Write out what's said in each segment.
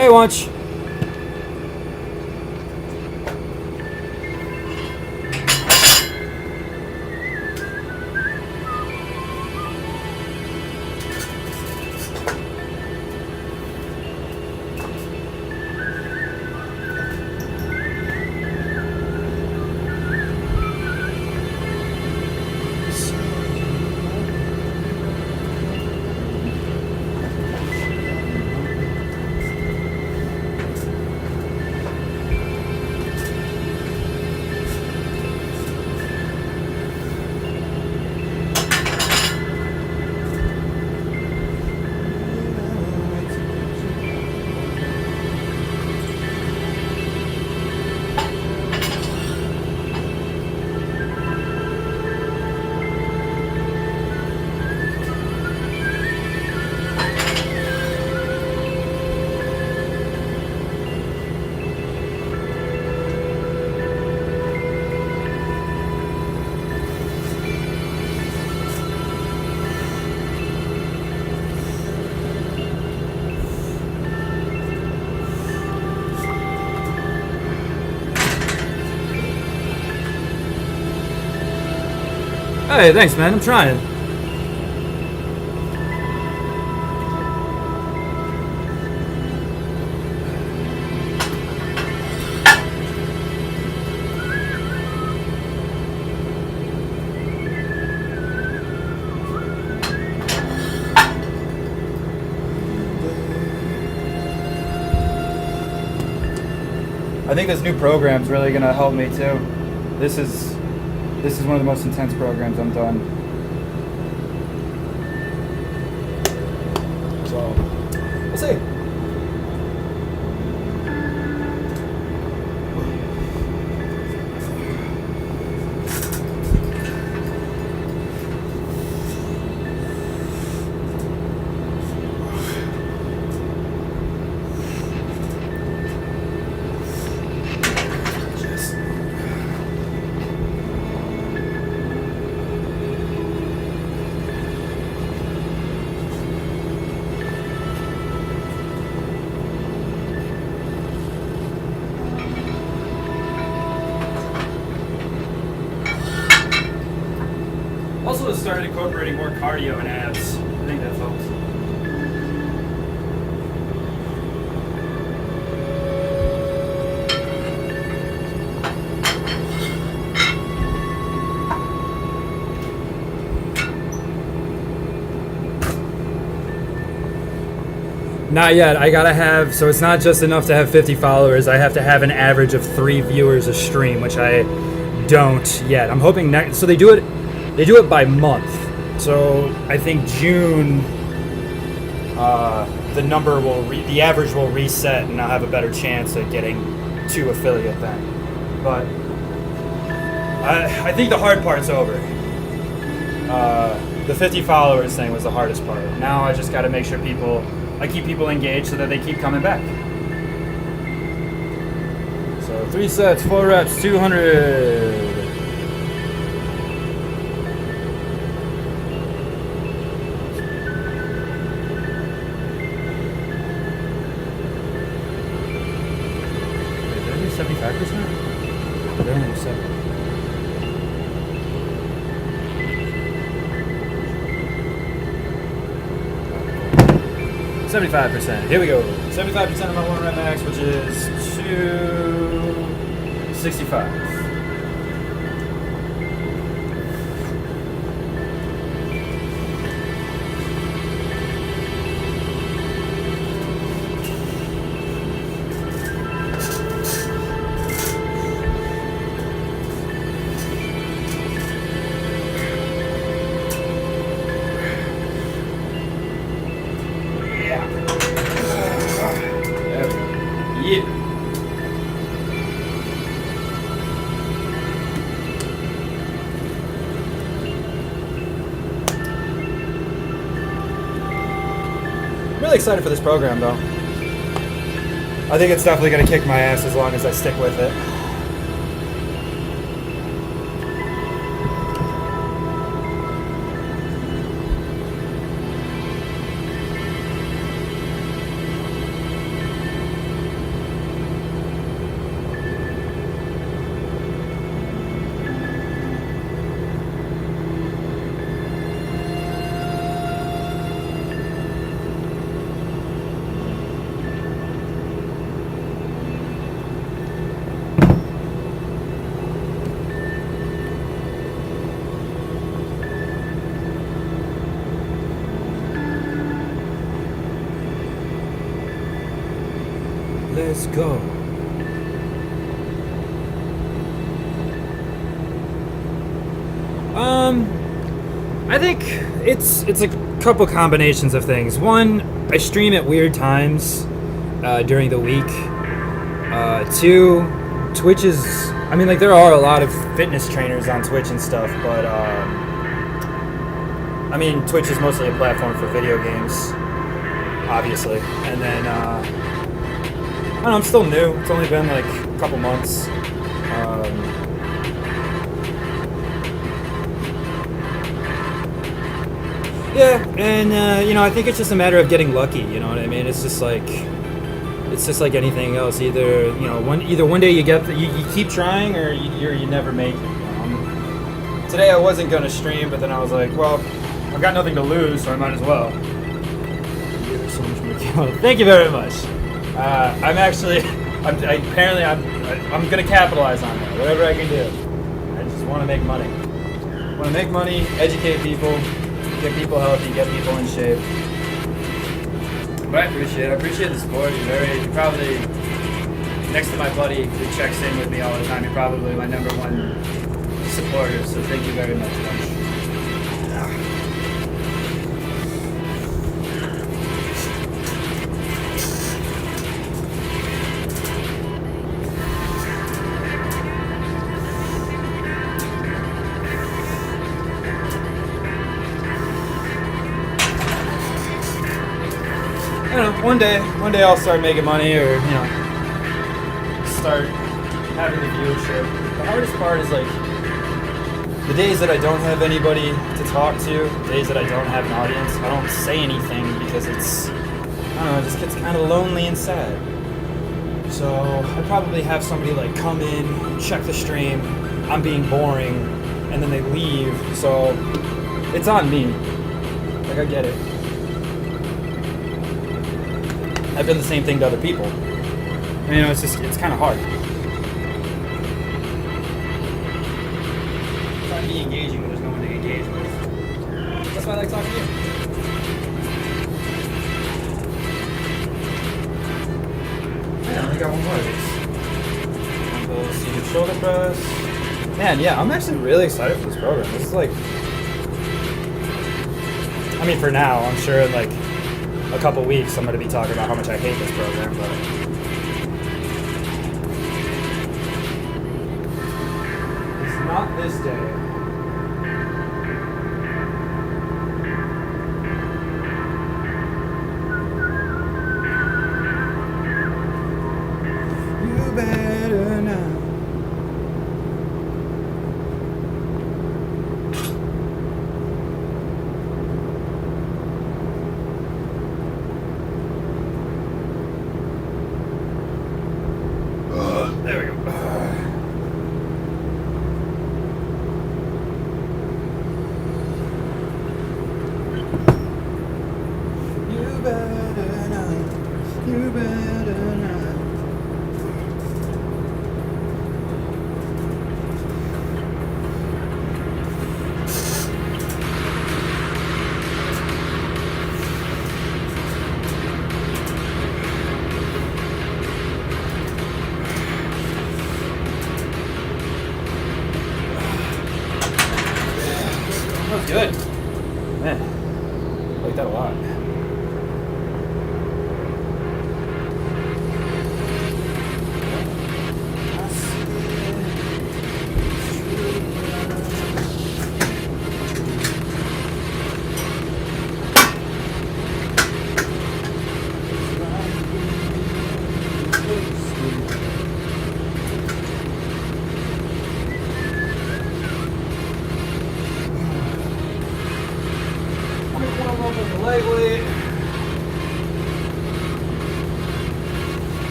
Hey, Wunch. Hey, thanks, man. I'm trying. I think this new program's really gonna help me too. This is one of the most intense programs I'm done. So, we'll see. Also started incorporating more cardio and abs. I think that helps. Not yet. I gotta have, so it's not just enough to have 50 followers. I have to have an average of 3 viewers a stream, which I don't yet. I'm hoping next, so they do it by month. So I think June, the average will reset, and I'll have a better chance at getting 2 affiliate then. But I think the hard part's over. The 50 followers thing was the hardest part. Now I just got to make sure I keep people engaged so that they keep coming back. So 3 sets, 4 reps, 200. %. Here we go. 75% of my 1 rep max, which is 265. Really excited for this program, though. I think it's definitely going to kick my ass as long as I stick with it. Let's go. I think it's a couple combinations of things. One, I stream at weird times during the week. Two, Twitch is, I mean, like, there are a lot of fitness trainers on Twitch and stuff, but I mean, Twitch is mostly a platform for video games, obviously. And then I don't know, I'm still new. It's only been like a couple months. Yeah, and you know, I think it's just a matter of getting lucky. You know what I mean? It's just like anything else. Either, you know, one day you keep trying, or you never make it. Today I wasn't gonna stream, but then I was like, well, I've got nothing to lose, so I might as well. So much more. Thank you very much. I'm gonna capitalize on that. Whatever I can do. I just want to make money. Educate people. Get people healthy, get people in shape. But I appreciate the support. You're probably, next to my buddy who checks in with me all the time, you're probably my number one supporter, so thank you very much. I don't know, one day I'll start making money, or, you know, start having the viewership. The hardest part is, like, the days that I don't have anybody to talk to, the days that I don't have an audience, I don't say anything because it's, I don't know, it just gets kind of lonely and sad. So I probably have somebody, like, come in, check the stream, I'm being boring, and then they leave, so it's on me. Like, I get it. I've done the same thing to other people. And, you know, it's kind of hard. Trying to be engaging when there's no one to engage with. That's why I like talking to you. I only got one more of these. Seated shoulder press. Man, yeah, I'm actually really excited for this program. This is like, I mean, for now, I'm sure in like a couple weeks I'm going to be talking about how much I hate this program, but it's not this day. You better not. There we go. You better not. You better not.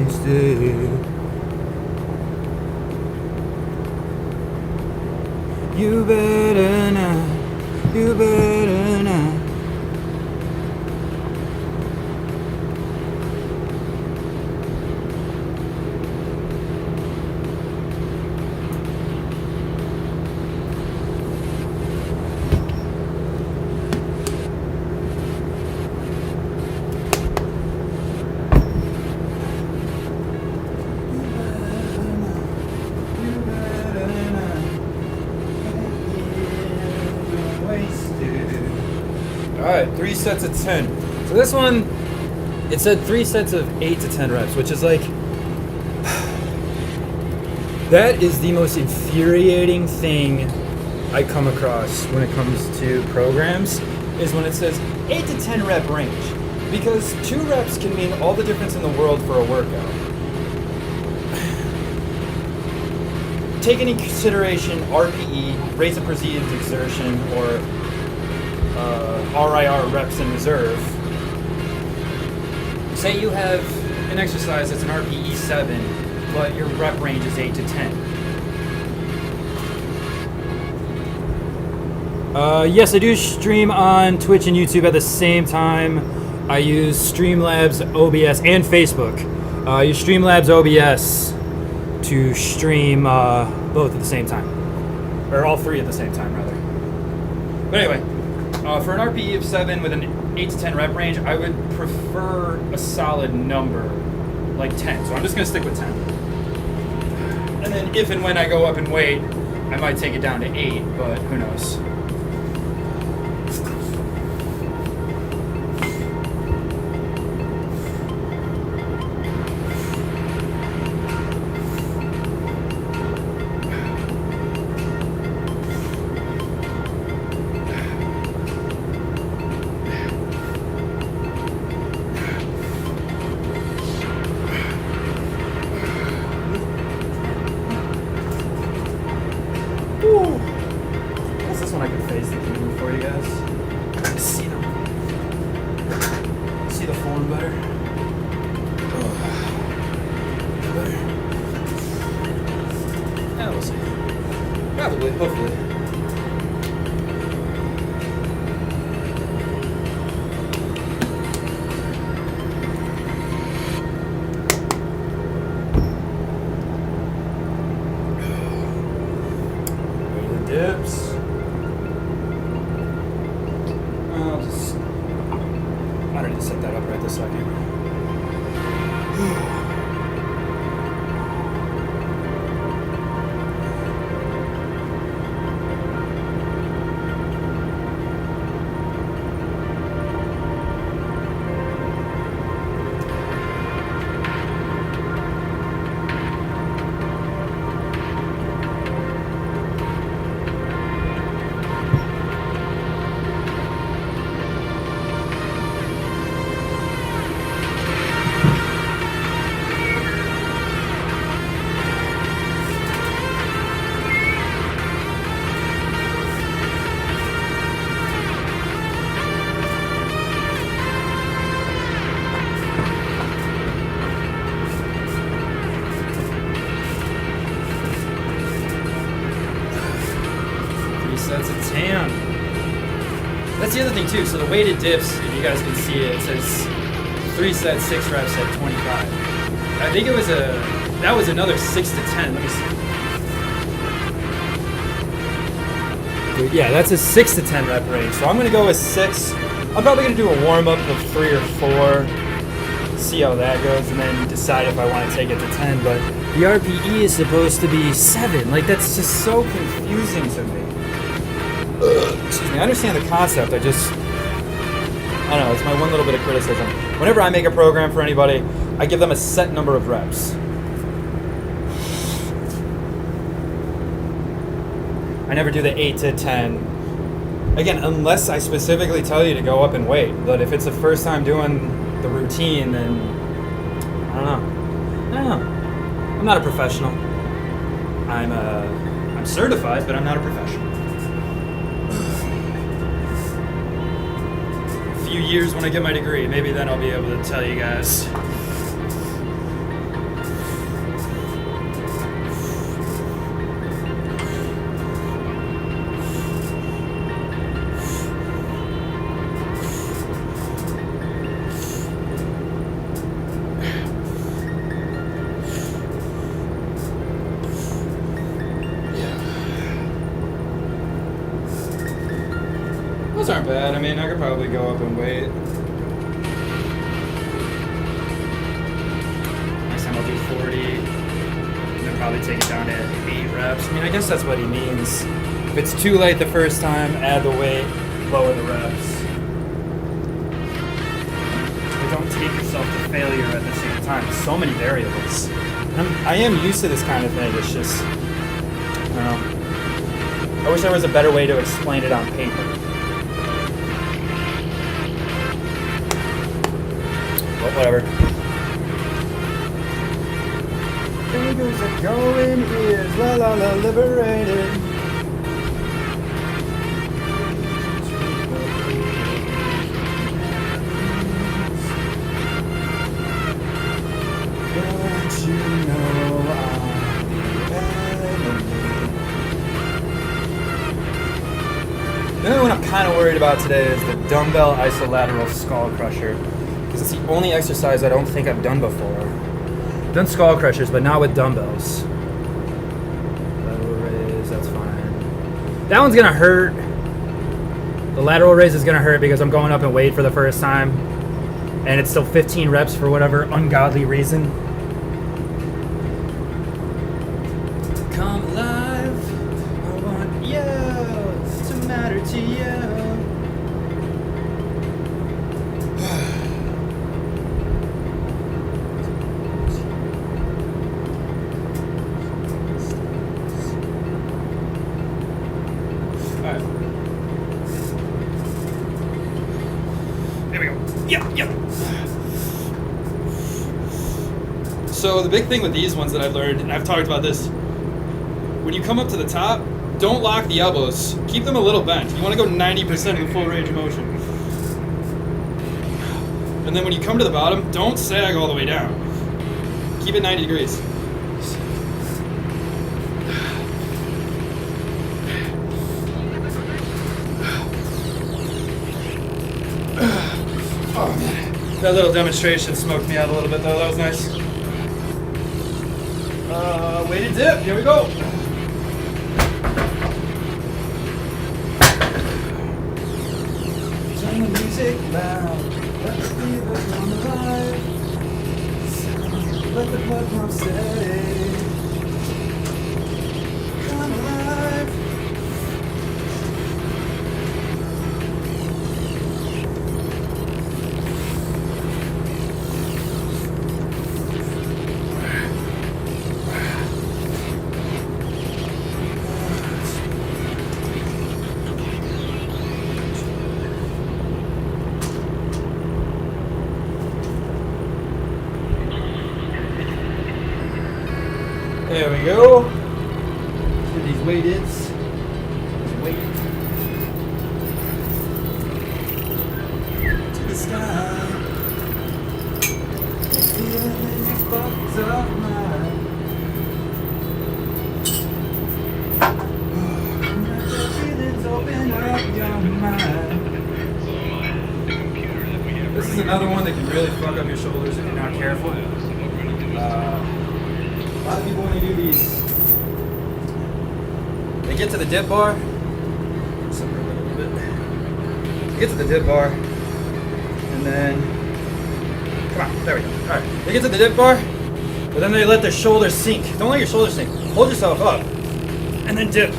wasted. You better not, you better not. Alright, 3 sets of 10. So this one, it said 3 sets of 8 to 10 reps, which is like, that is the most infuriating thing I come across when it comes to programs, is when it says 8 to 10 rep range. Because 2 reps can mean all the difference in the world for a workout. Take into consideration RPE, rates of perceived exertion, or RIR, reps in reserve. Say you have an exercise that's an RPE 7, but your rep range is 8 to 10. Yes, I do stream on Twitch and YouTube at the same time. I use Streamlabs OBS and Facebook. I use Streamlabs OBS to stream both at the same time. Or all 3 at the same time, rather. But anyway, for an RPE of 7 with an 8 to 10 rep range, I would prefer a solid number, like 10. So I'm just going to stick with 10. And then if and when I go up in weight, I might take it down to 8, but who knows. What's this one I can face the camera for you guys? See them. See the form better? Better? Yeah, we'll see. Probably, hopefully. Dips. I don't need to set that up right this second. Sets of 10. That's the other thing too. So the weighted dips, if you guys can see it, it says 3 sets, 6 reps at 25. I think it was that was another 6 to 10. Let me see. Yeah, that's a 6 to 10 rep range. So I'm gonna go with 6. I'm probably gonna do a warm up of 3 or 4. See how that goes, and then decide if I want to take it to 10. But the RPE is supposed to be 7. Like, that's just so confusing to me. Excuse me, I understand the concept, I don't know, it's my one little bit of criticism. Whenever I make a program for anybody, I give them a set number of reps. I never do the 8 to 10. Again, unless I specifically tell you to go up in weight. But if it's the first time doing the routine, then I don't know. I'm not a professional. I'm certified, but I'm not a professional. Few years when I get my degree, maybe then I'll be able to tell you guys. bad. I mean, I could probably go up and wait. Next time I'll do 40. And then probably take it down to 8 reps. I mean, I guess that's what he means. If it's too late the first time, add the weight, lower the reps. But don't take yourself to failure at the same time. So many variables. I am used to this kind of thing. It's just, I don't know. I wish there was a better way to explain it on paper. But whatever. Fingers are going ears, la la la, liberated. Don't you know I'm the enemy? The only one I'm kind of worried about today is the dumbbell isolateral skull crusher. Because it's the only exercise I don't think I've done before. I've done skull crushers, but not with dumbbells. Lateral raise, that's fine. That one's gonna hurt. The lateral raise is gonna hurt because I'm going up in weight for the first time. And it's still 15 reps for whatever ungodly reason. Come alive, I want you to matter to you. Alright. There we go. Yep. So the big thing with these ones that I've learned, and I've talked about this, when you come up to the top, don't lock the elbows. Keep them a little bent. You want to go 90% of the full range of motion. And then when you come to the bottom, don't sag all the way down. Keep it 90 degrees. Oh man, that little demonstration smoked me out a little bit though. That was nice. Weighted dip. Here we go. Turn the music loud. Let the fever come alive. Let the blood pump steady. Come alive. There we go. Do these weighted. Weight to the sky. Feeling fucked up mind. Feelings open up your mind. This is another one that can really fuck up your shoulders if you're not careful. A lot of people, when they do these, they get to the dip bar. They get to the dip bar, and then, come on, there we go. All right, they get to the dip bar, but then they let their shoulders sink. Don't let your shoulders sink. Hold yourself up, and then dip.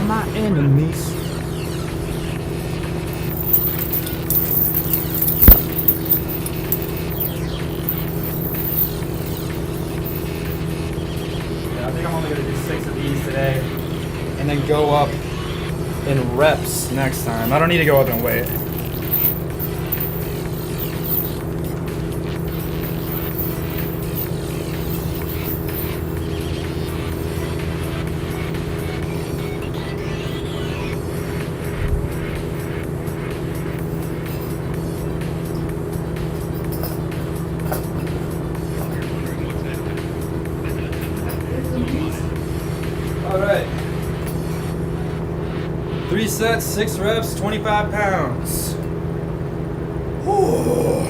My enemies. Yeah, I think I'm only going to do 6 of these today and then go up in reps next time. I don't need to go up in weight. Alright. 3 sets, 6 reps, 25 pounds. Whew.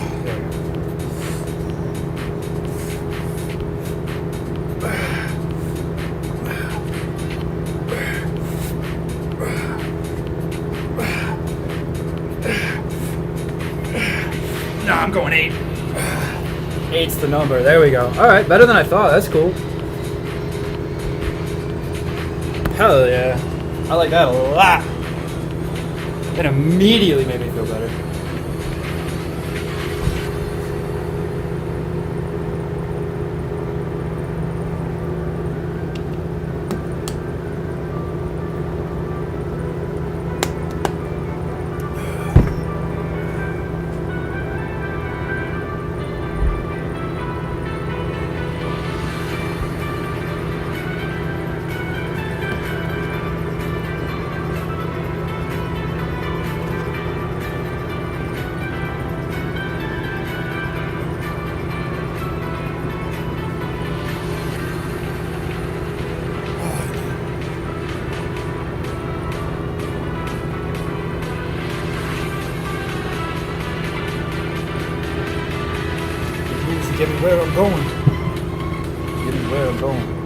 I'm going 8. 8's the number. There we go. All right, better than I thought. That's cool. Hell yeah. I like that a lot. It immediately made me feel better. Get me where I'm going. Get me where I'm going.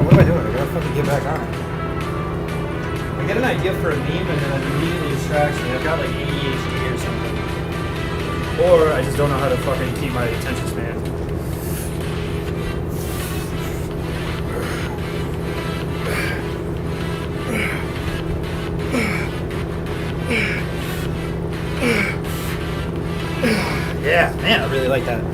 What am I doing? I gotta fucking get back on. I get an idea for a meme and then it immediately distracts me. I've got like ADHD or something. Or I just don't know how to fucking keep my attention span. Yeah, man, I really like that.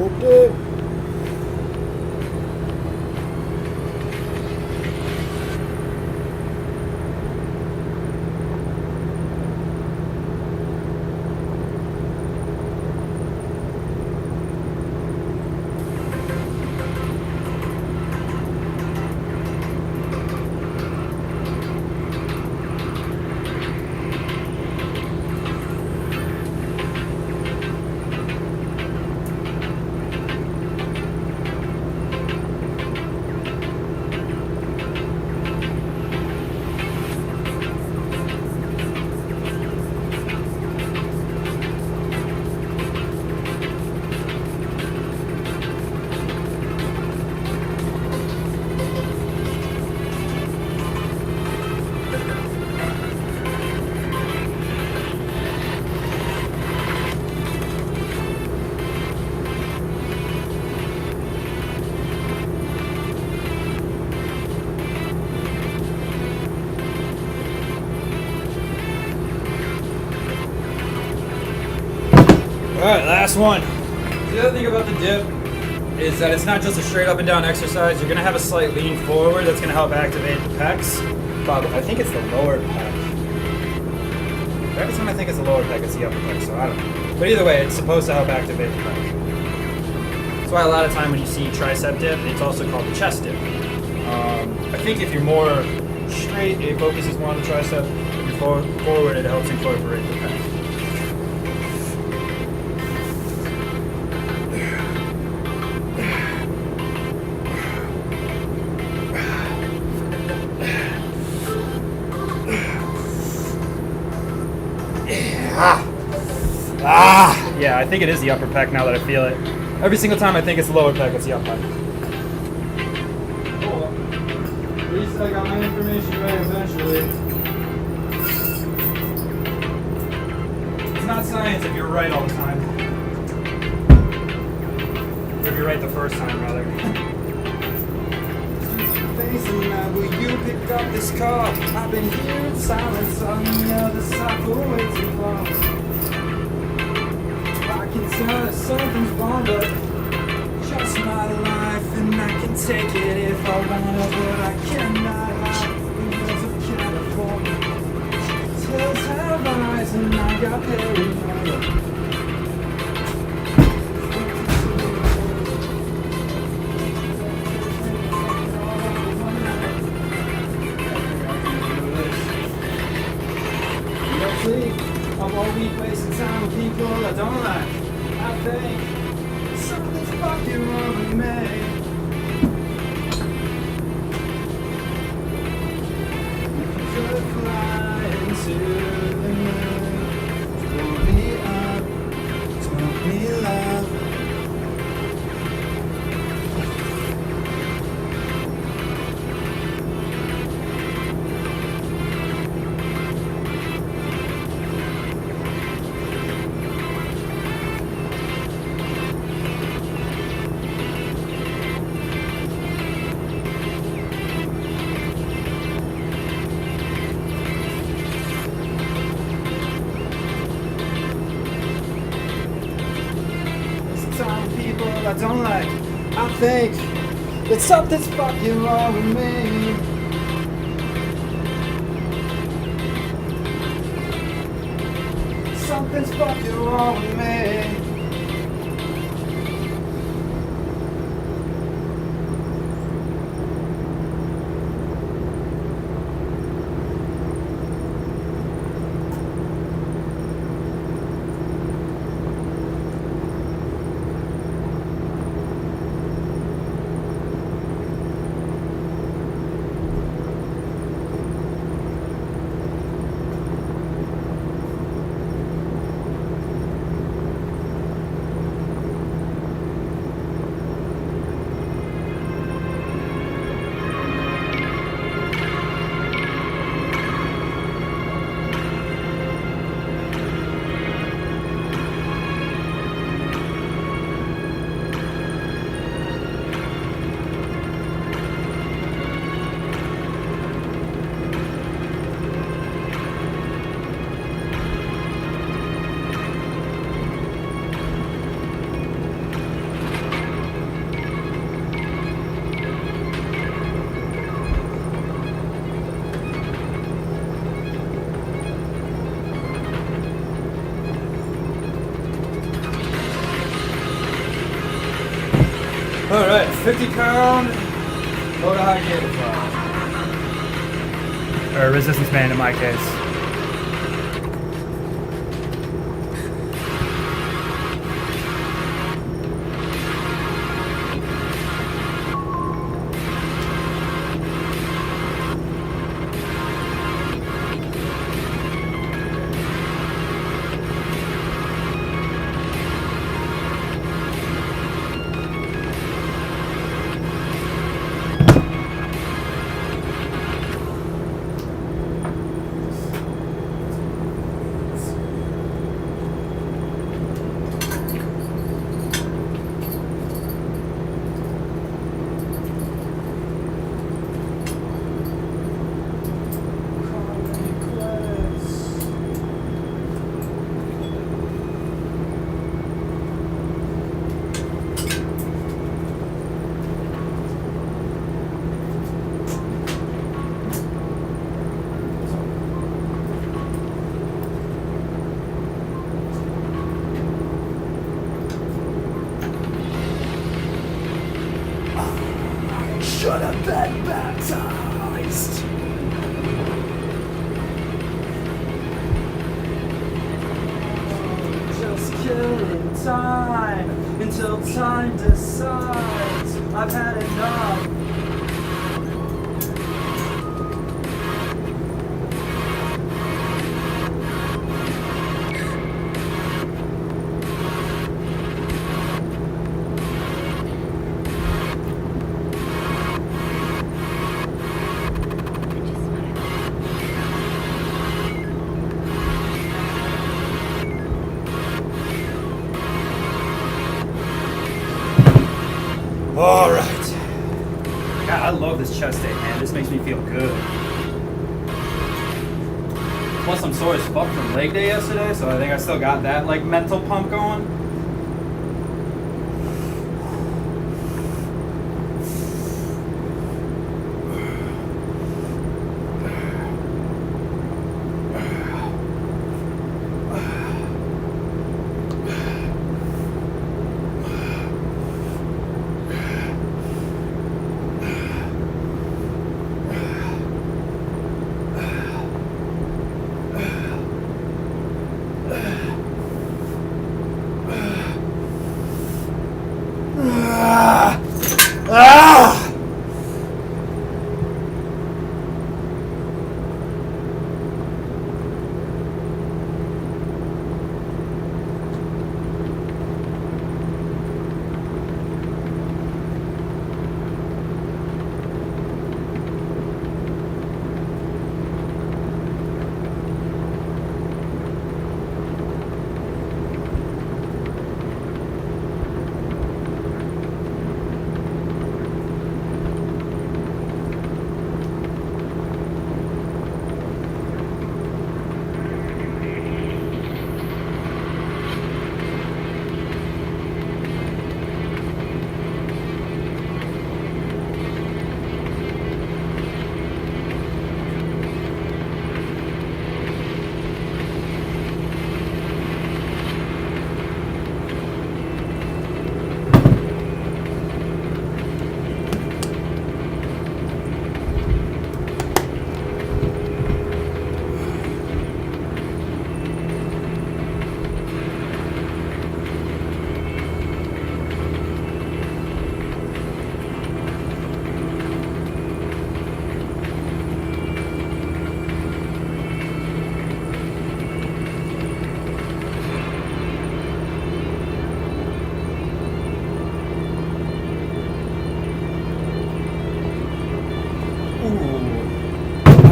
Okay. Alright, last one. The other thing about the dip is that it's not just a straight up and down exercise. You're going to have a slight lean forward that's going to help activate the pecs. But I think it's the lower pec. Every time I think it's the lower pec, it's the upper pec, so I don't know. But either way, it's supposed to help activate the pec. That's why a lot of time when you see tricep dip, it's also called the chest dip. I think if you're more straight, it focuses more on the tricep. If you're forward, it helps incorporate the pec. Yeah, I think it is the upper pec now that I feel it. Every single time I think it's the lower pec, it's the upper pec. Cool. At least I got my information right eventually. It's not science if you're right all the time. Or if you're right the first time, rather. Facing that, will you pick up this car? I've been hearing silence on the other side for way too long. I can tell that something's wrong, but just my life, and I can take it if I wanna, but I cannot hide the hills of California. Hills have eyes, and I got paranoia. I'm only wasting time with people I don't like. I think something's fucking wrong with me. Could fly into the moon, pull me up, smoke me love. I don't like. I think that something's fucking wrong with me. Something's fucking wrong with me. Alright, 50-pound low to high cable fly. Or resistance band in my case. been baptized. Just killing time until time decides I've had enough. All right. God, I love this chest day, man. This makes me feel good. Plus, I'm sore as fuck from leg day yesterday, so I think I still got that like mental pump going.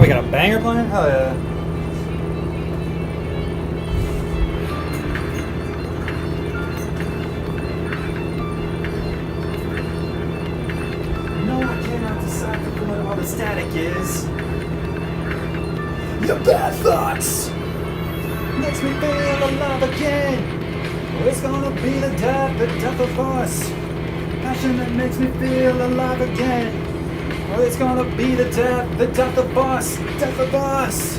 We got a banger playing? Hell yeah. No, I cannot decipher what all the static is. Your bad thoughts makes me feel alive again. Oh, it's gonna be the death of us. Passion that makes me feel alive again. Oh, it's gonna be the death of us, death of us.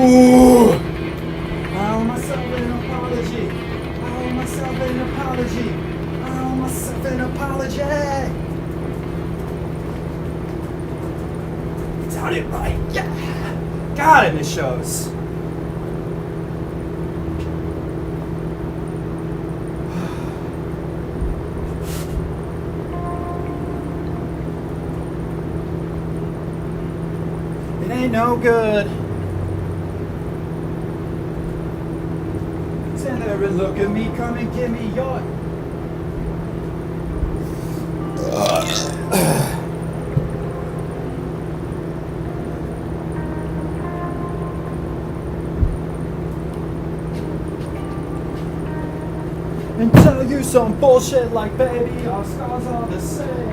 Ooh. I owe myself an apology. I owe myself an apology. I owe myself an apology. Got it right. Yeah. God, and it shows. It ain't no good. Stand there and look at me, come and give me your. And tell you some bullshit like, baby, our scars are the same.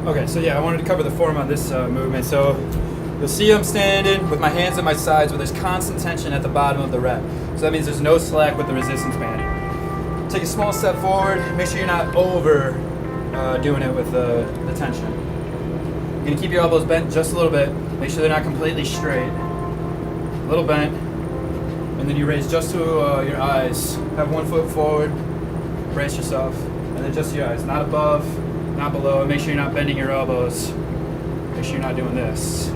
Okay, so yeah, I wanted to cover the form on this movement. So you'll see I'm standing with my hands at my sides, but there's constant tension at the bottom of the rep. So that means there's no slack with the resistance band. Take a small step forward. Make sure you're not over doing it with the tension. You're gonna keep your elbows bent just a little bit. Make sure they're not completely straight. A little bent, and then you raise just to your eyes. Have one foot forward. Brace yourself, and then just your eyes, not above. Not below, and make sure you're not bending your elbows. Make sure you're not doing this.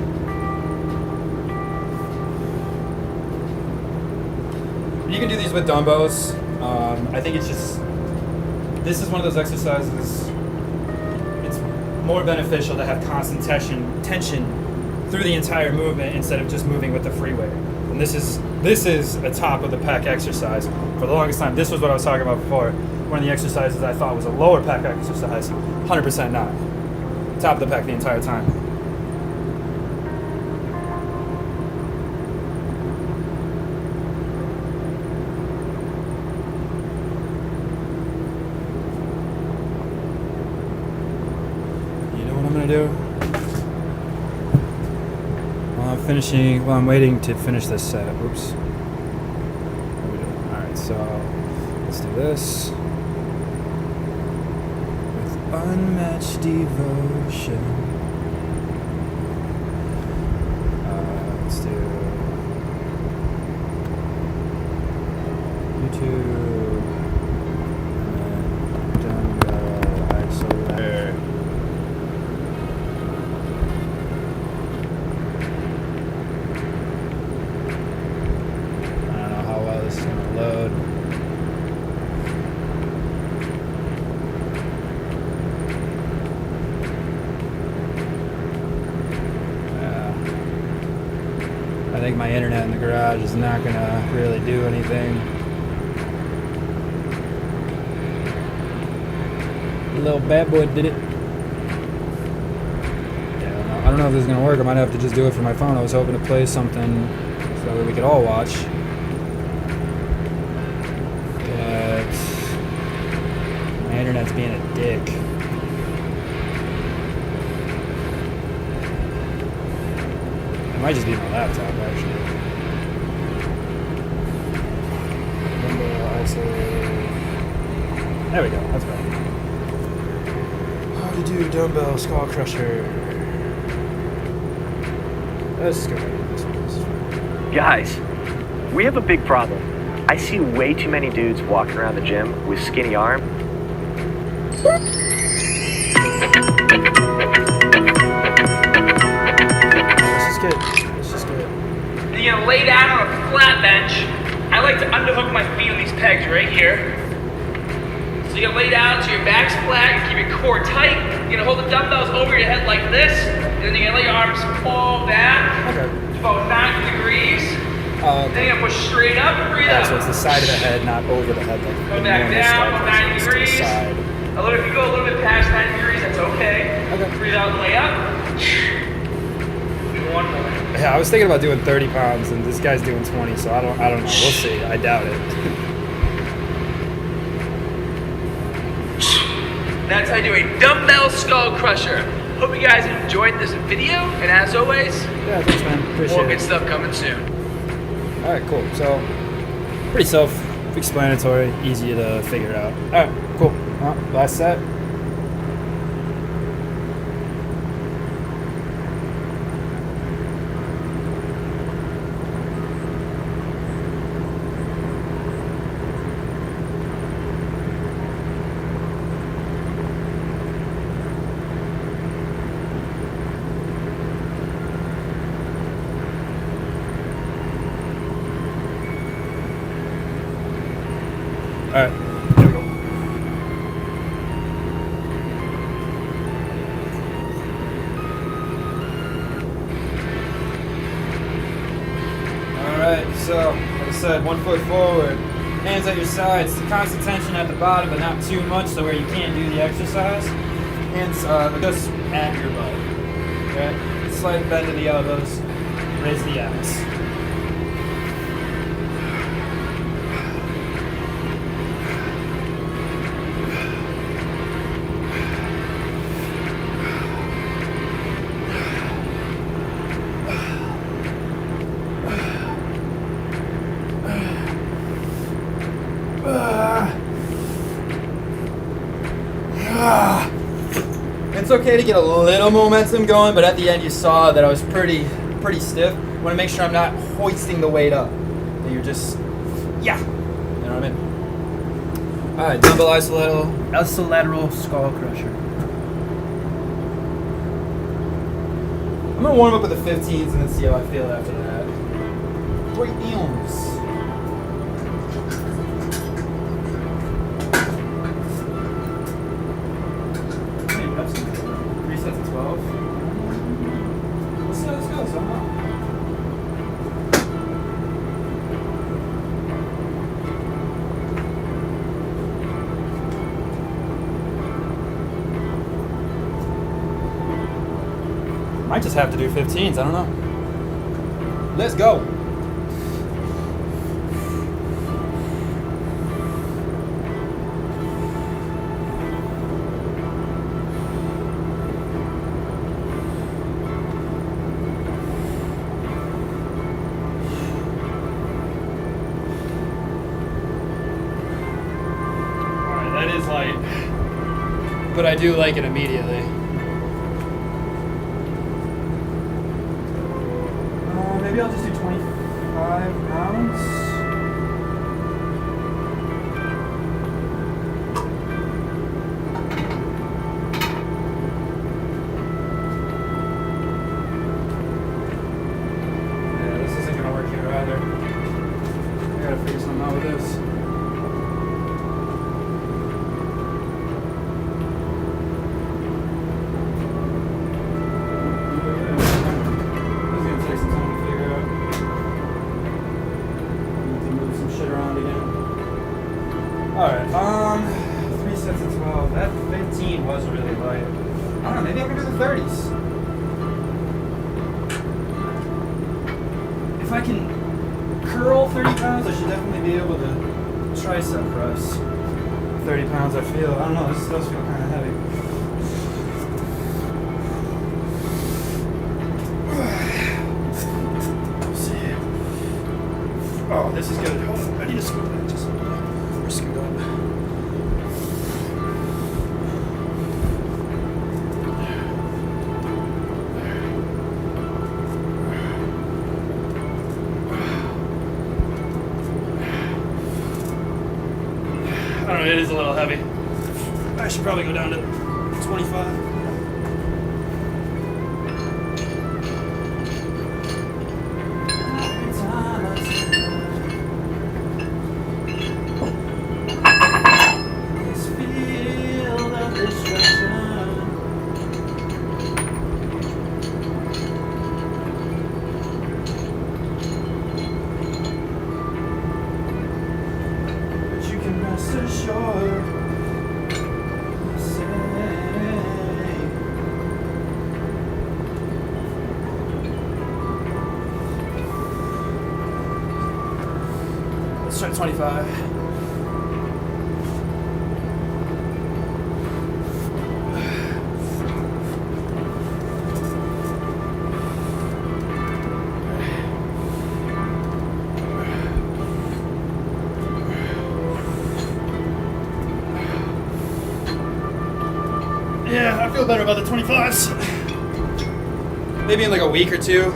You can do these with dumbbells. I think it's just, this is one of those exercises, it's more beneficial to have constant tension through the entire movement instead of just moving with the free weight. And this is a top of the pec exercise. For the longest time, this was what I was talking about before. One of the exercises I thought was a lower pec exercise, 100% not. Top of the pec the entire time. You know what I'm gonna do? While I'm waiting to finish this set. Oops. Alright, so let's do this. Unmatched devotion. Let's do YouTube and dumbbell isolator. I don't know how well this is going to load. I think my internet in the garage is not going to really do anything. The little bad boy did it. Yeah, I don't know if this is going to work. I might have to just do it from my phone. I was hoping to play something so that we could all watch. But my internet's being a dick. It might just be my laptop, actually. There we go, that's better. How to do dumbbell skull crusher. Let's just go ahead and do this one. Guys, we have a big problem. I see way too many dudes walking around the gym with skinny arms. Let's just get it. Then you're gonna lay down on a flat bench. I like to underhook my feet on these pegs right here. So you're gonna lay down so your back's flat, keep your core tight. You're gonna hold the dumbbells over your head like this, and then you're gonna let your arms fall back to about 90 degrees. Then you're gonna push straight up and breathe out. So it's the side of the head, not over the head. Like Come back down, about 90 degrees. If you go a little bit past 90 degrees, that's okay. Breathe out and lay up. One more. Yeah, I was thinking about doing 30 pounds, and this guy's doing 20, so I don't know. We'll see. I doubt it. That's how you do a dumbbell skull crusher. Hope you guys enjoyed this video, and as always, Yeah, thanks, man. Appreciate more it. good stuff coming soon. All right, cool. So, pretty self-explanatory, easy to figure out. All right, cool. Last set. All right, here we go. All right, so like I said, 1 foot forward, hands at your sides, constant tension at the bottom, but not too much so where you can't do the exercise. Hands just at your butt. Okay, slight bend of the elbows, raise the abs. It's okay to get a little momentum going, but at the end you saw that I was pretty stiff. I want to make sure I'm not hoisting the weight up. That you're just, yeah. You know what I mean? All right, dumbbell isolateral skull crusher. I'm gonna warm up with the 15s and then see how I feel after that. Great films. Might just have to do 15s, I don't know. Let's go. Alright, that is light. But I do like it immediately. Maybe I'll just do 25 pounds. Yeah, this isn't gonna work here either. I gotta figure something out with this. Alright, 3 sets of 12. That 15 was really light. I don't know, maybe I can do the 30s. If I can curl 30 pounds, I should definitely be able to tricep press 30 pounds, I feel. I don't know, this does feel kind of heavy. Let's see. Oh, this is good. Oh, I need to scoot that just a little bit. Or scoot up. I don't know, it is a little heavy. I should probably go down to 25. Let's try 25. Yeah, I feel better about the 25s. Maybe in like a week or two,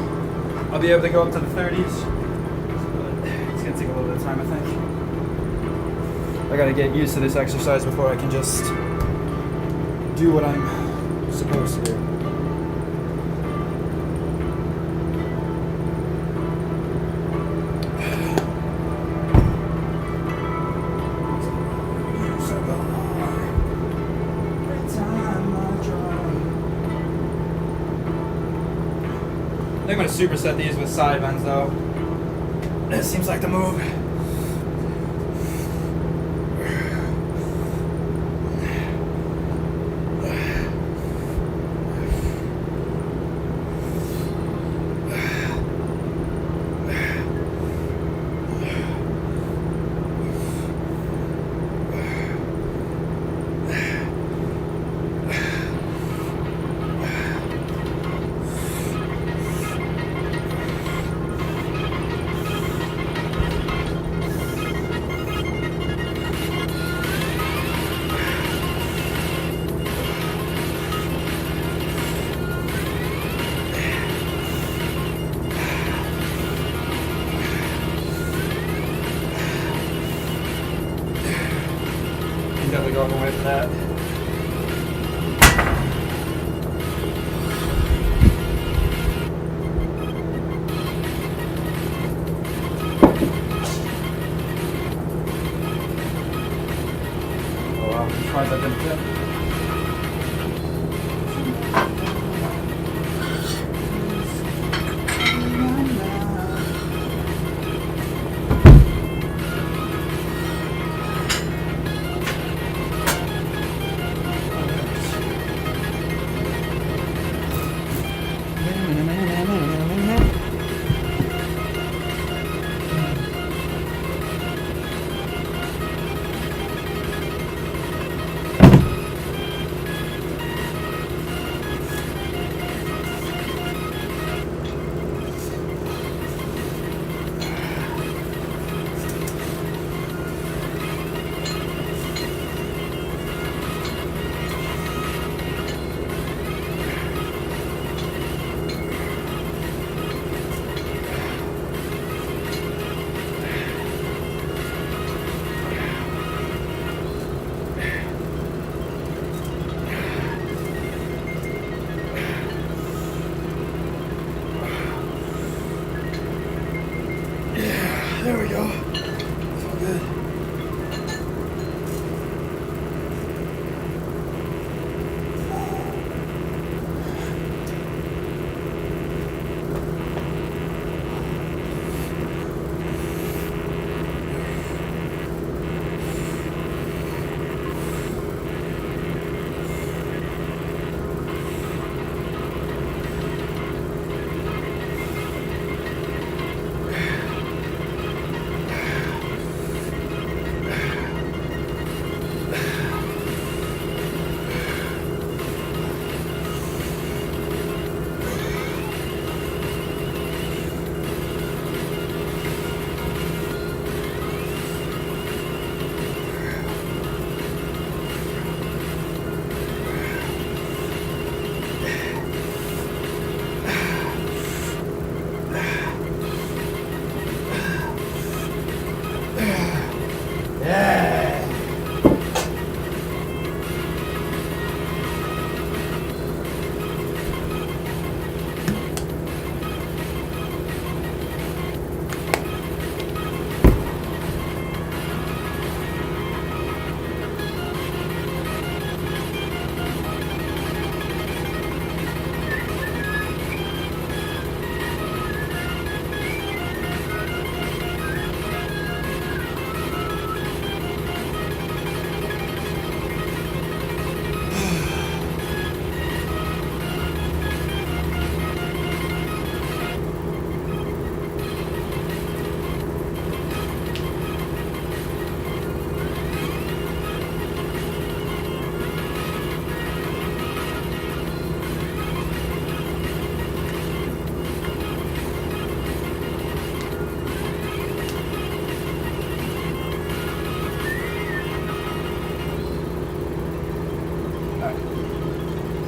I'll be able to go up to the 30s. It's gonna take a little bit of time, I think. I gotta get used to this exercise before I can just do what I'm supposed to do. I think I'm gonna superset these with side bends though. It seems like the move. can definitely go up and away for that. Oh wow, as far as I've been fit. There we go. It's all good.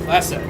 Last set.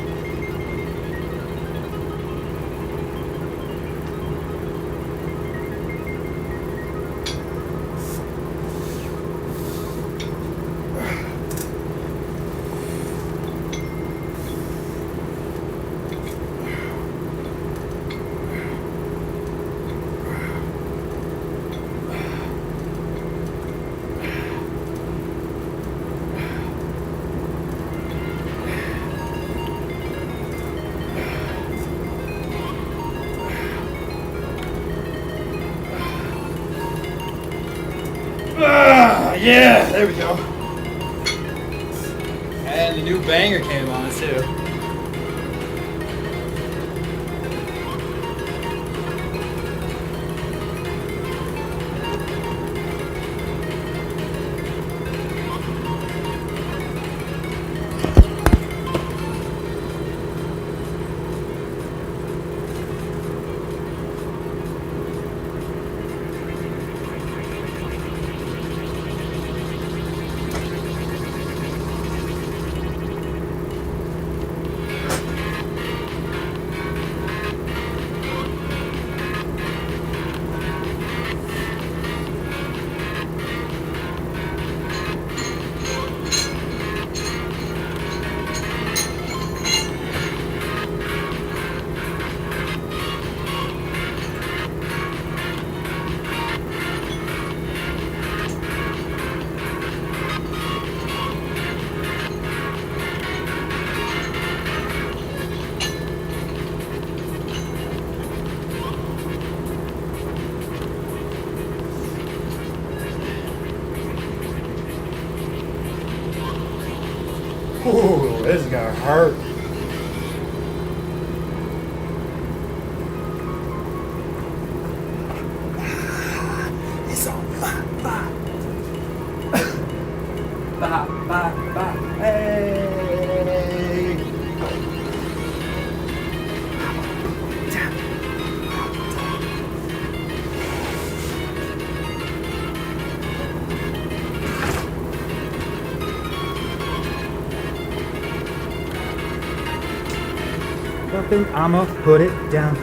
Yeah, there we go. And the new banger came on too. Ooh, this is gonna hurt. It's on bye. Bye. Hey. Nothing, I'ma put it down.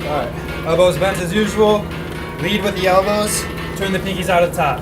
Alright, elbows bent as usual. Lead with the elbows. Turn the pinkies out of the top.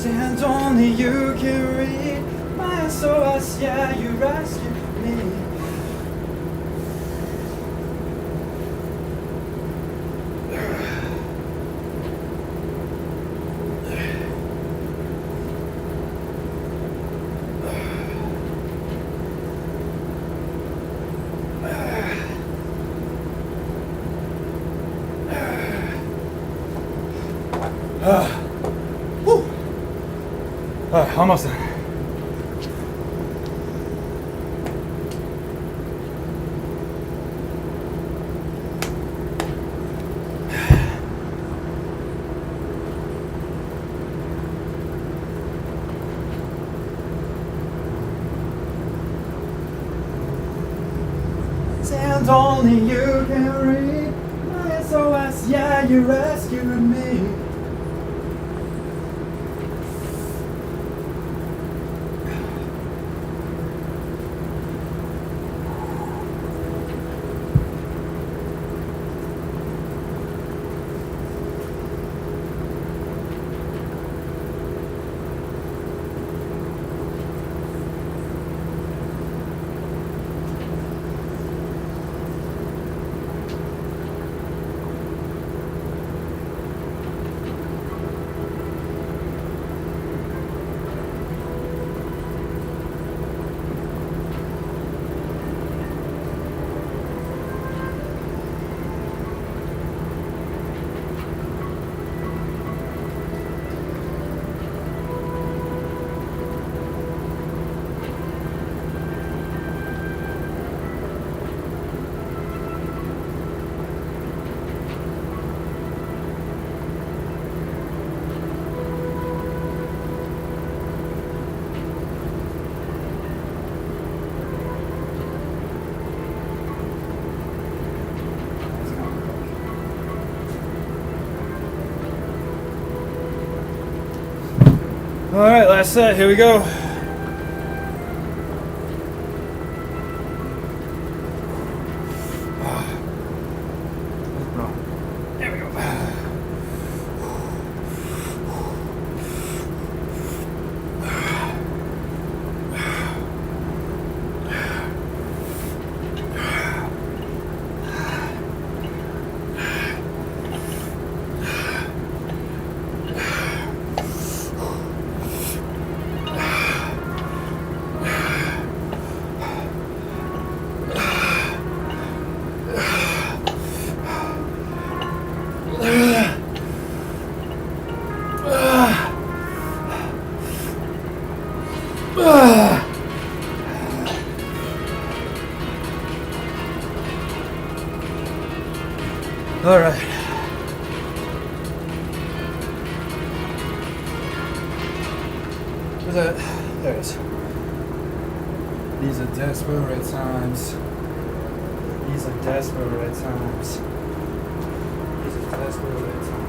And only you can read my SOS, yeah, you rescued me. Almost done. And only you can read my SOS, yeah, you rescued me. All right, last set. Here we go. There we go. All right. Where's that? There it is. These are desperate times. These are desperate times. These are desperate times.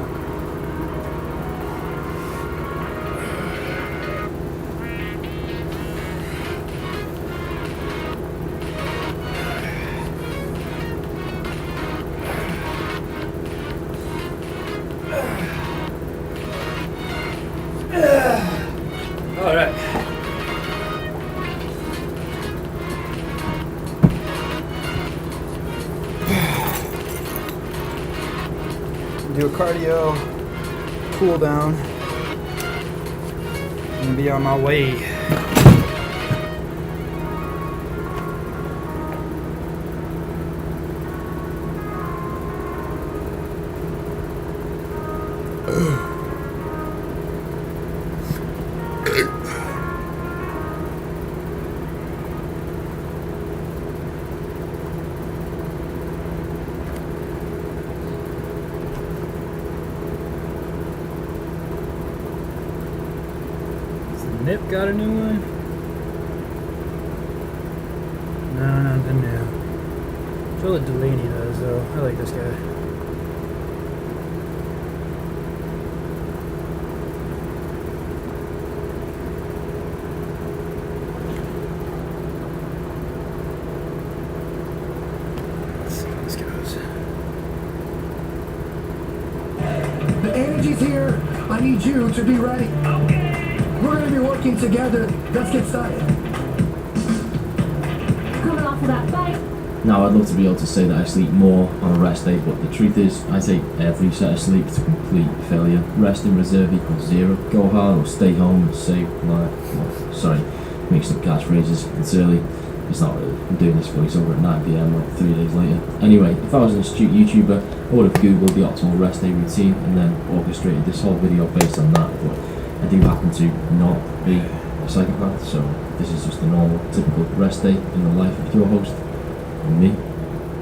All right. Do a cardio, cool down, and be on my way. Nip got a new one? No, nothing new. Philip Delaney does, though. I like this guy. Let's see how this goes. The energy's here. I need you to be ready. Okay. We're going to be working together. Let's get started. Coming off of that fight. Now, I'd love to be able to say that I sleep more on a rest day, but the truth is, I take every set of sleep to complete failure. Rest in reserve equals 0. Go hard or stay home and save life. Well, sorry, mixed up catchphrases. It's early. It's not really. I'm doing this voiceover at 9 PM like 3 days later. Anyway, if I was an astute YouTuber, I would have Googled the optimal rest day routine and then orchestrated this whole video based on that. But I do happen to not be a psychopath, so this is just a normal, typical rest day in the life of your host and me.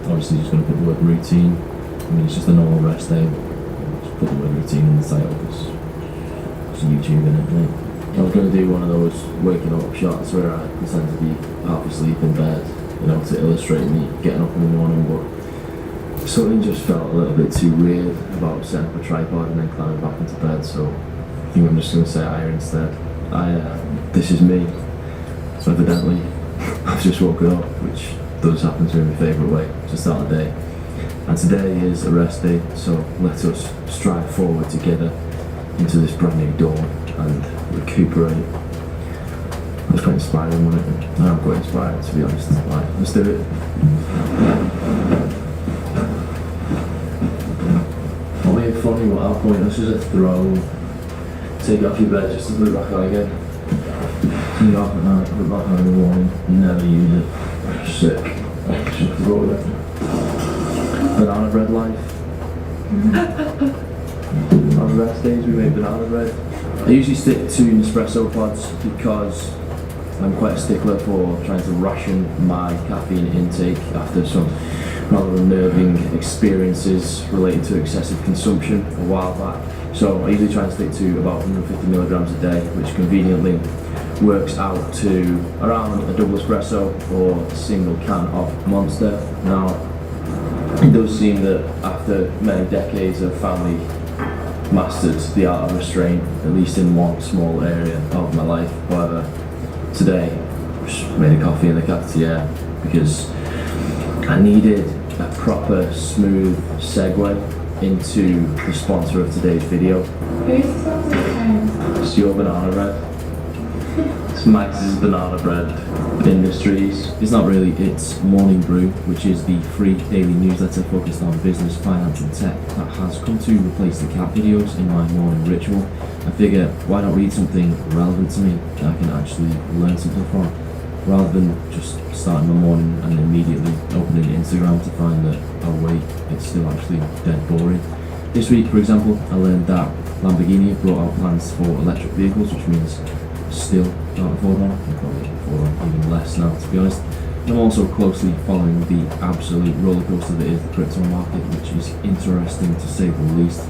Obviously, just going to put the word routine. I mean, it's just a normal rest day. Just put the word routine in the title because it's YouTube in it, right? I was going to do one of those waking up shots where I pretend to be half asleep in bed, you know, to illustrate me getting up in the morning, but something just felt a little bit too weird about setting up a tripod and then climbing back into bed, so I think I'm just going to say I instead. This is me. So evidently, I've just woken up, which does happen to be my favourite way to start the day. And today is a rest day, so let us strive forward together into this brand new dawn and recuperate. It was quite inspiring, wasn't it? I'm quite inspired, to be honest. Right, let's do it. I'll make it funny, what I'll point us is a throne. Take it off your bed just to put it back on again. Take it off at night, put it back on in the morning. Never use it. Sick. Just throw it. Banana bread life. On the rest days we make banana bread. I usually stick to Nespresso pods because I'm quite a stickler for trying to ration my caffeine intake after some rather unnerving experiences related to excessive consumption a while back. So I usually try and stick to about 150 milligrams a day, which conveniently works out to around a double espresso or a single can of Monster. Now, it does seem that after many decades of family mastered the art of restraint, at least in one small area of my life. However, today I just made a coffee in the cafeteria because I needed a proper smooth segue into the sponsor of today's video. Who's the sponsor? It's your banana bread. It's Max's Banana Bread Industries. It's not really, it's Morning Brew, which is the free daily newsletter focused on business, finance and tech that has come to replace the cat videos in my morning ritual. I figure, why not read something relevant to me that I can actually learn something from, rather than just starting my morning and immediately opening Instagram to find that, oh wait, it's still actually dead boring. This week, for example, I learned that Lamborghini brought out plans for electric vehicles, which means still can't afford one. I probably afford one even less now, to be honest. I'm also closely following the absolute rollercoaster that is the crypto market, which is interesting to say the least.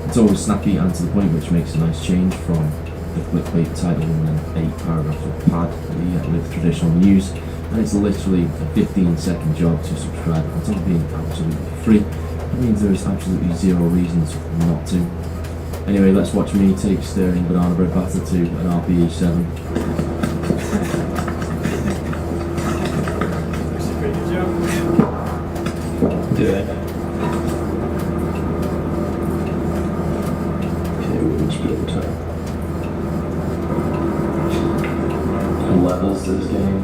It's always snappy and to the point, which makes a nice change from the clickbait title and then 8 paragraphs of pad that you get with traditional news. And it's literally a 15-second job to subscribe. On top of being absolutely free, it means there is absolutely zero reasons not to. Anyway, let's watch me take stirring banana bread batter to an RPE7. Do it. Okay, we'll split the time. And levels to this game.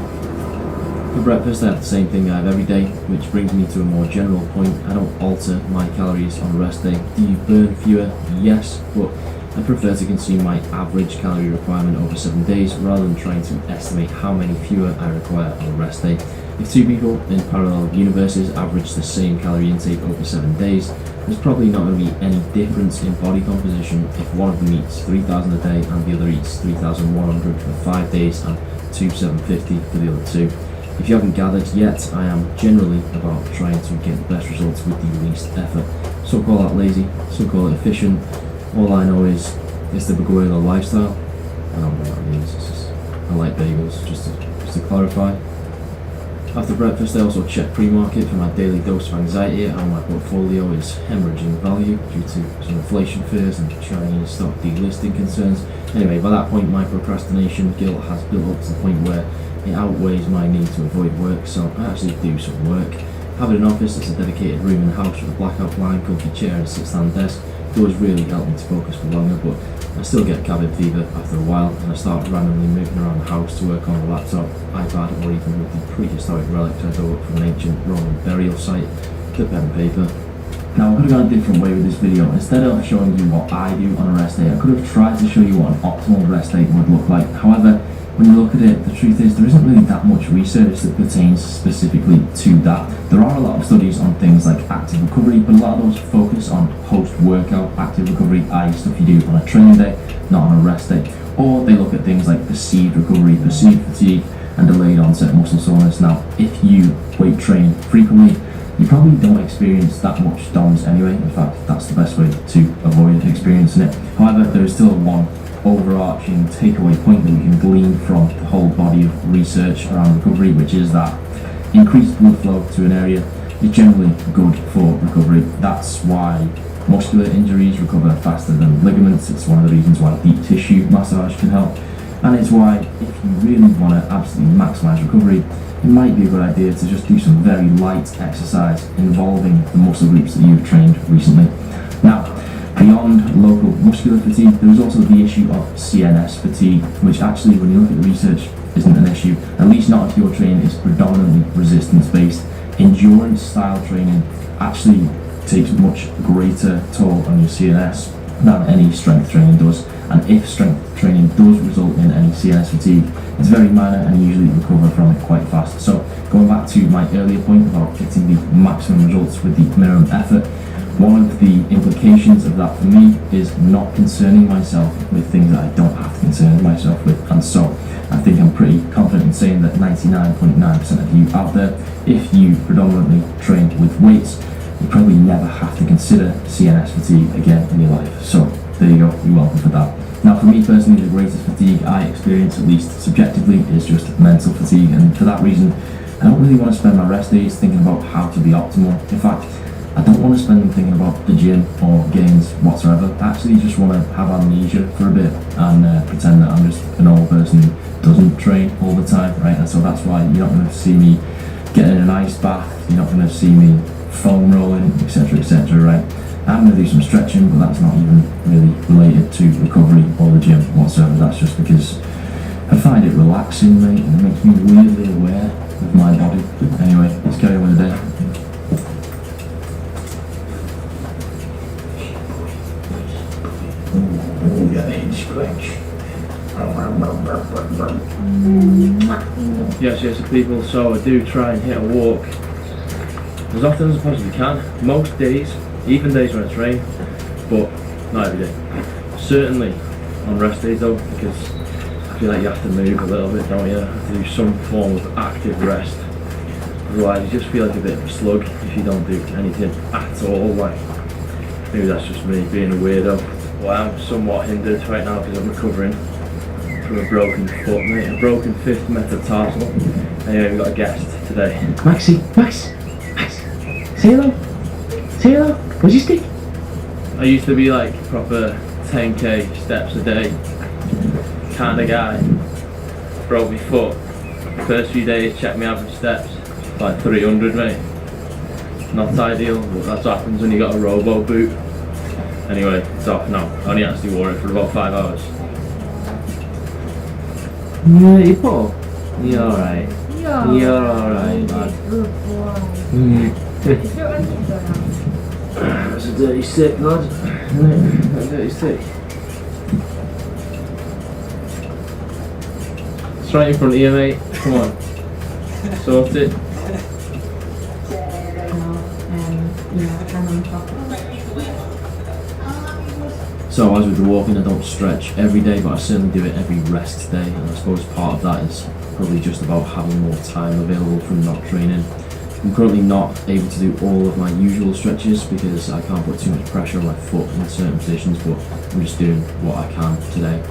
For breakfast, I have the same thing I have every day, which brings me to a more general point. I don't alter my calories on a rest day. Do you burn fewer? Yes, but I prefer to consume my average calorie requirement over 7 days rather than trying to estimate how many fewer I require on a rest day. If two people in parallel universes average the same calorie intake over 7 days, there's probably not going to be any difference in body composition if one of them eats 3,000 a day and the other eats 3,100 for 5 days and 2,750 for the other two. If you haven't gathered yet, I am generally about trying to get the best results with the least effort. Some call that lazy, some call it efficient. All I know is it's the Baguelo lifestyle. I don't know what that means. It's just, I like bagels, just to clarify. After breakfast, I also check pre-market for my daily dose of anxiety and my portfolio is hemorrhaging value due to some inflation fears and Chinese stock delisting concerns. Anyway, by that point, my procrastination guilt has built up to the point where it outweighs my need to avoid work, so I actually do some work. Having an office that's a dedicated room in the house with a blackout blind, comfy chair and a sit-stand desk does really help me to focus for longer, but I still get cabin fever after a while and I start randomly moving around the house to work on the laptop, iPad or even with the prehistoric relics I dug up from an ancient Roman burial site, the pen and paper. Now I could have gone a different way with this video. Instead of showing you what I do on a rest day, I could have tried to show you what an optimal rest day would look like. However, when you look at it, the truth is there isn't really that much research that pertains specifically to that. There are a lot of studies on things like active recovery, but a lot of those focus on post-workout active recovery, i.e. stuff you do on a training day, not on a rest day. Or they look at things like perceived recovery, perceived fatigue, and delayed onset muscle soreness. Now, if you weight train frequently, you probably don't experience that much DOMS anyway. In fact, that's the best way to avoid experiencing it. However, there is still one overarching takeaway point that we can glean from the whole body of research around recovery, which is that increased blood flow to an area is generally good for recovery. That's why muscular injuries recover faster than ligaments. It's one of the reasons why deep tissue massage can help, and it's why if you really want to absolutely maximize recovery, it might be a good idea to just do some very light exercise involving the muscle groups that you've trained recently. Now, beyond local muscular fatigue, there is also the issue of CNS fatigue, which actually, when you look at the research, isn't an issue, at least not if your training is predominantly resistance-based. Endurance-style training actually takes much greater toll on your CNS than any strength training does, and if strength training does result in any CNS fatigue, it's very minor and you usually recover from it quite fast. So, going back to my earlier point about getting the maximum results with the minimum effort, one of the implications of that for me is not concerning myself with things that I don't have to concern myself with. And so I think I'm pretty confident in saying that 99.9% of you out there, if you predominantly train with weights, you probably never have to consider CNS fatigue again in your life. So there you go, you're welcome for that. Now for me personally, the greatest fatigue I experience, at least subjectively, is just mental fatigue, and for that reason I don't really want to spend my rest days thinking about how to be optimal. In fact, I don't want to spend them thinking about the gym or gains whatsoever. I actually just want to have amnesia for a bit and pretend that I'm just an old person who doesn't train all the time, right? And so that's why you're not going to see me getting an ice bath, you're not going to see me foam rolling, etc, right? I'm going to do some stretching, but that's not even really related to recovery or the gym whatsoever. That's just because I find it relaxing, mate, and it makes me weirdly aware of my body. Anyway, let's carry on with the day. Yes, people, so I do try and hit a walk as often as I possibly can. Most days, even days when I train, but not every day. Certainly on rest days though, because I feel like you have to move a little bit, don't you? You have to do some form of active rest. Otherwise you just feel like a bit of a slug if you don't do anything at all. Like, maybe that's just me being a weirdo. Well, I'm somewhat hindered right now because I'm recovering from a broken foot, mate. A broken fifth metatarsal. Anyway, we've got a guest today. Max, say hello. Say hello. Where's your stick? I used to be like proper 10k steps a day kind of guy. Broke my foot. First few days, checked my average steps, like 300, mate. Not ideal, but that's what happens when you got a robo boot. Anyway, it's off now. I only actually wore it for about 5 hours. Yeah, you Paul. You're alright. You're alright, lad. That's a dirty stick, lad. Isn't it? That's a dirty stick. It's right in front of you, mate. Come on. Sort it. So as with the walking, I don't stretch every day, but I certainly do it every rest day, and I suppose part of that is probably just about having more time available from not training. I'm currently not able to do all of my usual stretches because I can't put too much pressure on my foot in certain positions, but I'm just doing what I can today.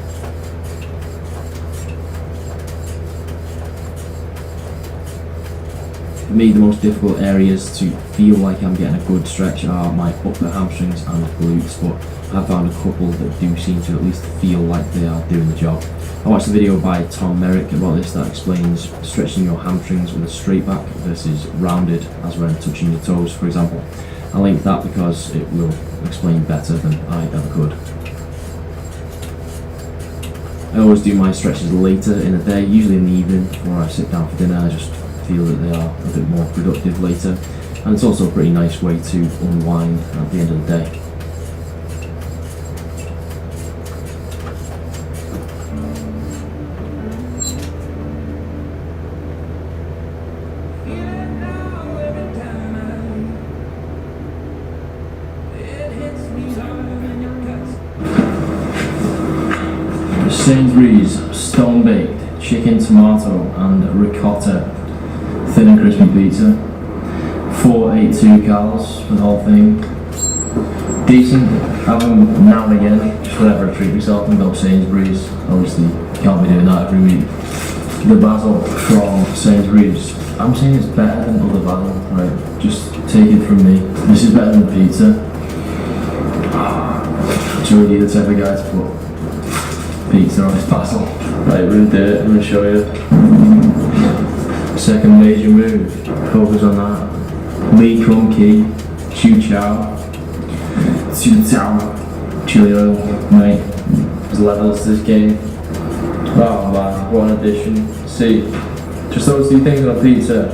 For me, the most difficult areas to feel like I'm getting a good stretch are my upper hamstrings and glutes, but I've found a couple that do seem to at least feel like they are doing the job. I watched a video by Tom Merrick about this that explains stretching your hamstrings with a straight back versus rounded, as when touching your toes, for example. I'll link that because it will explain better than I ever could. I always do my stretches later in the day, usually in the evening before I sit down for dinner. I just feel that they are a bit more productive later, and it's also a pretty nice way to unwind at the end of the day. Sainsbury's stone baked chicken, tomato and ricotta thin and crispy pizza. 482 calories for the whole thing. Decent. Have them now and again, just whenever I treat myself and go Sainsbury's. Obviously, you can't be doing that every week. The basil from Sainsbury's, I'm saying it's better than other basil, right? Just take it from me. This is better than pizza. Do you really the type of guy to put pizza on his basil? Right, we're gonna do it, I'm gonna show you. Second major move, focus on that. Lee Kung Kee, Chu Chow, chili oil, mate. There's levels to this game. Oh man, what an addition. See, just those two things on a pizza,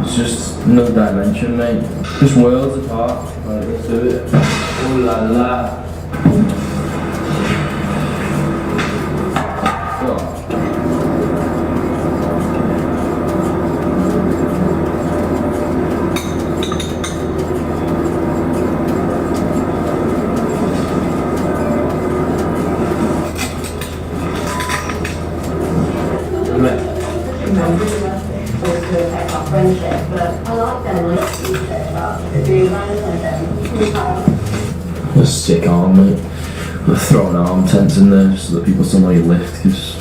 it's just another dimension, mate. Just worlds apart. Right, let's do it. Ooh la la. A sick arm, mate. I've thrown an arm tent in there so that people still know you lift, because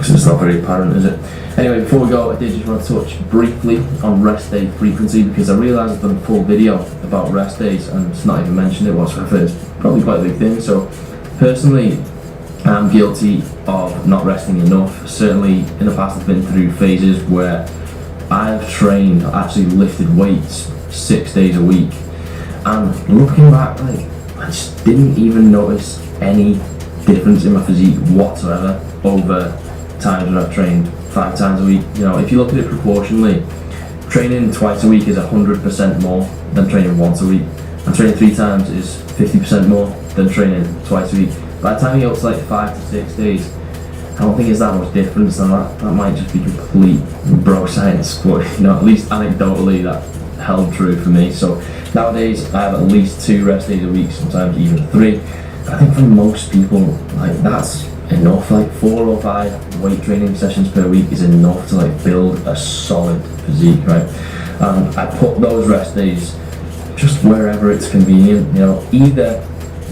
it's just not very apparent, is it? Anyway, before we go, I did just want to touch briefly on rest day frequency, because I realised I've done a full video about rest days and it's not even mentioned it whatsoever. It's probably quite a big thing. So personally, I'm guilty of not resting enough. Certainly in the past I've been through phases where I've trained, actually lifted weights 6 days a week, and looking back, like, I just didn't even notice any difference in my physique whatsoever over times when I've trained 5 times a week. You know, if you look at it proportionally, training twice a week is 100% more than training once a week, and training 3 times is 50% more than training twice a week. By the time you get up to like 5 to 6 days, I don't think it's that much difference, and that might just be complete bro science, but you know, at least anecdotally that held true for me. So nowadays I have at least 2 rest days a week, sometimes even 3. I think for most people, like, that's enough. Like 4 or 5 weight training sessions per week is enough to like build a solid physique, right? And I put those rest days just wherever it's convenient, you know, either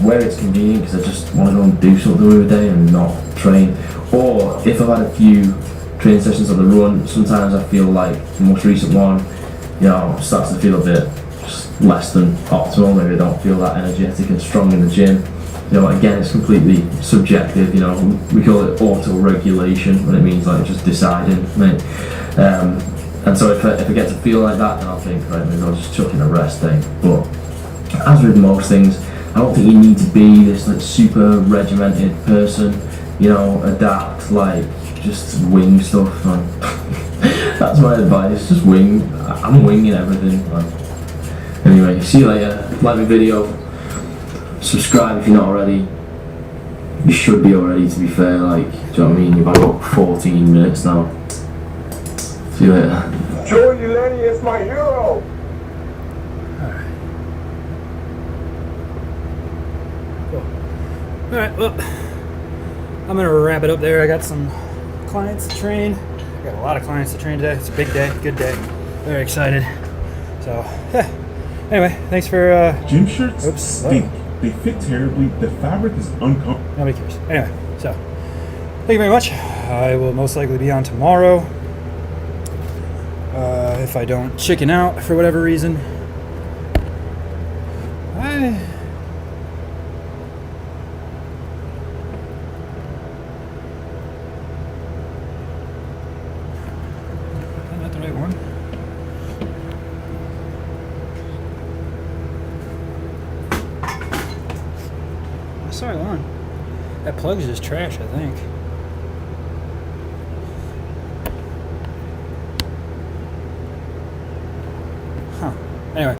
where it's convenient because I just want to go and do something with the day and not train, or if I've had a few training sessions on the run, sometimes I feel like the most recent one, you know, starts to feel a bit just less than optimal. Maybe I don't feel that energetic and strong in the gym. You know, again, it's completely subjective. You know, we call it auto-regulation when it means like just deciding, right? And so if I get to feel like that, then I'll think, right, maybe I'll just chuck in a rest day. But as with most things, I don't think you need to be this like super regimented person. You know, adapt, like just wing stuff. Man. That's my advice. Just wing. I'm winging everything. Man. Anyway, see you later. Like my video. Subscribe if you're not already. You should be already, to be fair. Like, do you know what I mean? You've about 14 minutes now. See you later. Joey Lenny is my hero. Alright, well, I'm gonna wrap it up there. I got some clients to train. I got a lot of clients to train today. It's a big day, good day. Very excited. So, yeah. Anyway, thanks for, Gym shirts oops, stink. They fit terribly. The fabric is uncomfortable. Nobody cares. Anyway, so, thank you very much. I will most likely be on tomorrow. If I don't chicken out for whatever reason. Is that the right one? Sorry, Lauren. That plug is just trash, I think.